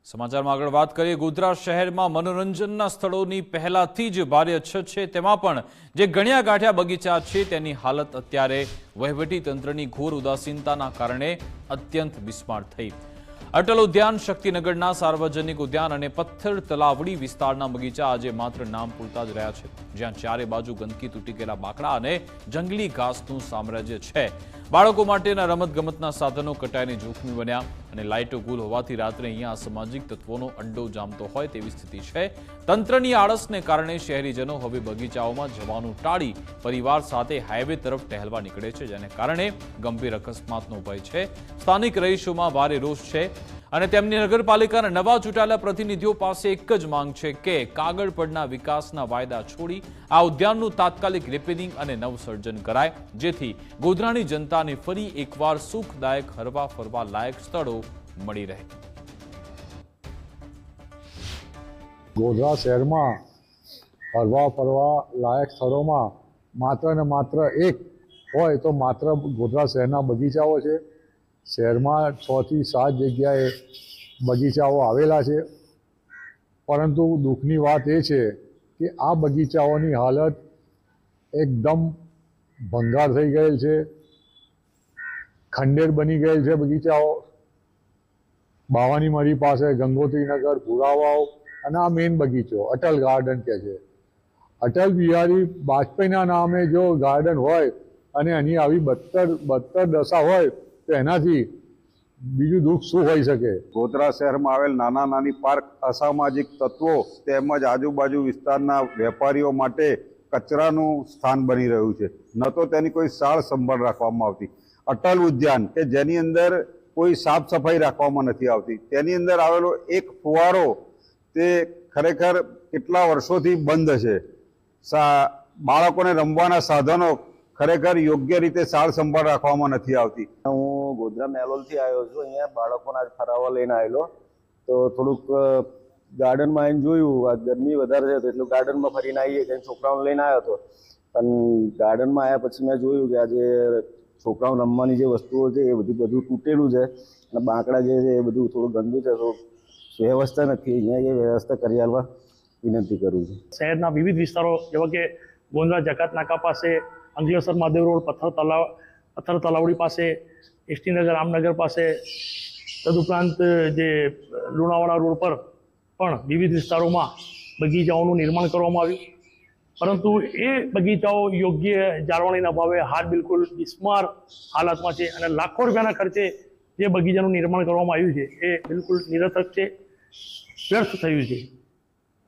સમાચારમાં આગળ વાત કરીએ, ગોધરા શહેરમાં મનોરંજનના સ્થળોની પહેલાથી જ ભારે અછત છે, તેમાં પણ જે ગણ્યા ગાંઠ્યા બગીચા છે તેની હાલત અત્યારે વહીવટી તંત્રની ઘોર ઉદાસીનતાના કારણે અત્યંત બિસ્માર થઈ. અટલ ઉદ્યાન, શક્તિનગરના સાર્વજનિક ઉદ્યાન અને પથ્થર તલાવડી વિસ્તારના બગીચા આજે માત્ર નામ પૂરતા જ રહ્યા છે, જ્યાં ચારે બાજુ ગંદકી, તૂટી ગયેલા બાકડા અને જંગલી ઘાસનું સામ્રાજ્ય છે. બાળકો માટેના રમતગમતના સાધનો કટાઈને જોખમી બન્યા અને લાઇટો ગુલ હોવાથી રાત્રે અહીંયા અસામાજિક તત્વોનો અડ્ડો જામતો હોય તેવી સ્થિતિ છે. તંત્રની આળસને કારણે શહેરીજનો હવે બગીચાઓમાં જવાનું ટાળી પરિવાર સાથે હાઈવે તરફ ટહેલવા નીકળે છે, જેને કારણે ગંભીર અકસ્માતનો ભય છે. સ્થાનિક રહીશોમાં ભારે રોષ છે અને તેમની નગરપાલિકાના નવા ચૂંટાયેલા પ્રતિનિધિઓ પાસે એક જ માંગ છે કે કાગળ પરના વિકાસના વાયદા છોડી આ ઉદ્યાનનું તાત્કાલિક રિપેરિંગ અને નવસર્જન કરાય, જેથી ગોધરાની જનતાને ફરી એકવાર સુખદાયક હરવા ફરવા લાયક સ્થળો મળી રહે. ગોધરા શહેરમાં હરવા ફરવા લાયક સ્થળોમાં માત્ર ને માત્ર એક હોય તો માત્ર ગોધરા શહેરના બગીચાઓ છે. શહેરમાં 6 થી 7 જગ્યાએ બગીચાઓ આવેલા છે, પરંતુ દુઃખની વાત એ છે કે આ બગીચાઓની હાલત એકદમ ભંગાર થઈ ગયેલ છે, ખંડેર બની ગયેલ છે. બગીચાઓ બાવાની મરી પાસે, ગંગોત્રીનગર, પુરાવાઓ અને આ મેઇન બગીચો અટલ ગાર્ડન કહે છે. અટલ બિહારી વાજપેયીના નામે જો ગાર્ડન હોય અને એની આવી બદતર દશા હોય તો એનાથી બીજું દુઃખ શું હોઈ શકે. ગોધરા શહેરમાં આવેલ નાના નાની પાર્ક અસામાજિક તત્વો તેમજ આજુબાજુ વિસ્તારના વેપારીઓ માટે કચરાનું સ્થાન બની રહ્યું છે. ન તો તેની કોઈ સાળ સંભાળ રાખવામાં આવતી. અટલ ઉદ્યાન કે જેની અંદર કોઈ સાફ સફાઈ રાખવામાં નથી આવતી, તેની અંદર આવેલો એક ફુવારો તે ખરેખર કેટલા વર્ષોથી બંધ છે. બાળકોને રમવાના સાધનો ખરેખર યોગ્ય રીતે સાળ સંભાળ રાખવામાં નથી આવતી. હું ગોધરા મેલોલથી આવ્યો છું. અહીંયા બાળકોના ફરાવા લઈને આવેલો તો થોડુંક ગાર્ડનમાં આવીને જોયું, આ ગરમી વધારે છે તો એટલું ગાર્ડનમાં ફરીને આવીએ કંઈ છોકરાઓને લઈને આવ્યો હતો. પણ ગાર્ડનમાં આવ્યા પછી મેં જોયું કે આજે છોકરાઓ રમવાની જે વસ્તુઓ છે એ બધું તૂટેલું છે અને બાંકડા જે છે એ બધું થોડું ગંદુ છે, તો વ્યવસ્થા નથી. અહીંયા એ વ્યવસ્થા કરી આપવા વિનંતી કરું છું. શહેરના વિવિધ વિસ્તારો જેવા કે ગોંધરા જકાત નાકા પાસે, અંકલેશ્વર મહાદેવ રોડ, પથ્થર તલાવડી પાસે, એસટીનગર રામનગર પાસે, તદુપરાંત જે લુણાવાડા રોડ પર પણ વિવિધ વિસ્તારોમાં બગીચાઓનું નિર્માણ કરવામાં આવ્યું, પરંતુ એ બગીચાઓ યોગ્ય જાળવણીના અભાવે હાલ બિલકુલ બિસ્માર હાલતમાં છે અને લાખો રૂપિયાના ખર્ચે જે બગીચાનું નિર્માણ કરવામાં આવ્યું છે એ બિલકુલ નિરર્થક છે, વ્યર્થ થયું છે.